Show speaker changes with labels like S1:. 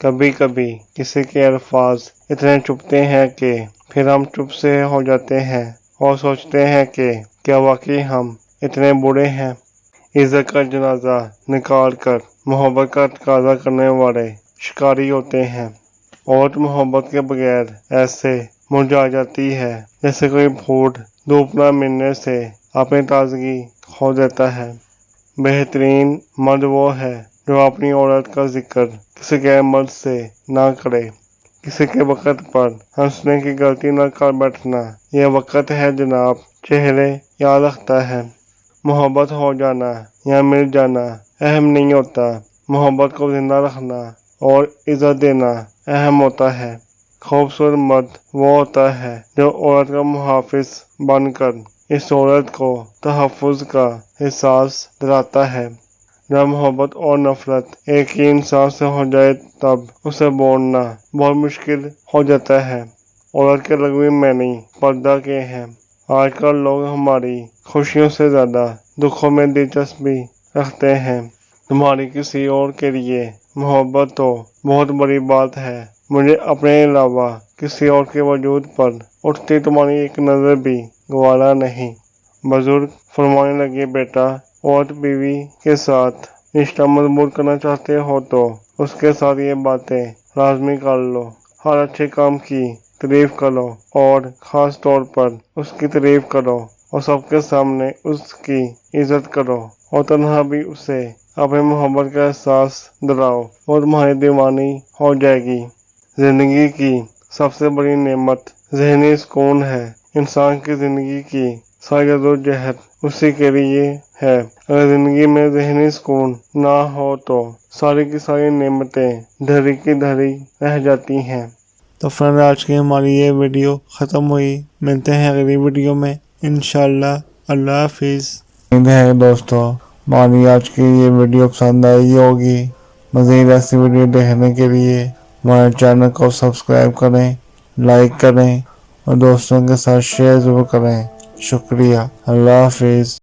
S1: کبھی کبھی کسی کے الفاظ اتنے چبھتے ہیں کہ پھر ہم چپ سے ہو جاتے ہیں اور سوچتے ہیں کہ کیا واقعی ہم اتنے برے ہیں۔ عزت کا جنازہ نکال کر محبت کا تقاضا کرنے والے شکاری ہوتے ہیں۔ عورت محبت کے بغیر ایسے مرجھا جاتی ہے جیسے کوئی پھول دھوپ نہ ملنے سے اپنی تازگی کھو دیتا ہے۔ بہترین مرد وہ ہے جو اپنی عورت کا ذکر کسی غیر مرد سے نہ کرے۔ کسی کے وقت پر ہنسنے کی غلطی نہ کر بیٹھنا یہ وقت ہے جناب، چہرے یاد رکھتا ہے۔ محبت ہو جانا یا مل جانا اہم نہیں ہوتا، محبت کو زندہ رکھنا اور عزت دینا اہم ہوتا ہے۔ خوبصورت مرد وہ ہوتا ہے جو عورت کا محافظ بن کر اس عورت کو تحفظ کا احساس دلاتا ہے۔ جب محبت اور نفرت ایک ہی انسان سے ہو جائے تب اسے بولنا بہت مشکل ہو جاتا ہے۔ عورت کے لغوی معنی پردہ کے ہیں۔ آج کل لوگ ہماری خوشیوں سے زیادہ دکھوں میں دلچسپی رکھتے ہیں۔ تمہاری کسی اور کے لیے محبت تو بہت بڑی بات ہے، مجھے اپنے علاوہ کسی اور کے وجود پر اٹھتی تمہاری ایک نظر بھی گوارا نہیں۔ بزرگ فرمانے لگے، بیٹا، عورت بیوی کے ساتھ رشتہ مضبوط کرنا چاہتے ہو تو اس کے ساتھ یہ باتیں لازمی کر لو۔ ہر اچھے کام کی تعریف کرو اور خاص طور پر اس کی تعریف کرو اور سب کے سامنے اس کی عزت کرو اور تنہا بھی اسے اپنی محبت کا احساس دلاؤ، وہ تمہاری دیوانی ہو جائے گی۔ زندگی کی سب سے بڑی نعمت ذہنی سکون ہے۔ انسان کی زندگی کی ساری جدوجہد اسی کے لیے ہے۔ اگر زندگی میں ذہنی سکون نہ ہو تو ساری کی ساری نعمتیں دھری کی دھری رہ جاتی ہیں۔ تو فرینڈ، آج کی ہماری یہ ویڈیو ختم ہوئی۔ ملتے ہیں اگلی ویڈیو میں انشاءاللہ۔ اللہ حافظ۔ امید ہے دوستو ہماری آج کی یہ ویڈیو پسند آئی ہوگی۔ مزید ایسی ویڈیو دیکھنے کے لیے ہمارے چینل کو سبسکرائب کریں، لائک کریں اور دوستوں کے ساتھ شیئر ضرور کریں۔ شکریہ۔ اللہ حافظ۔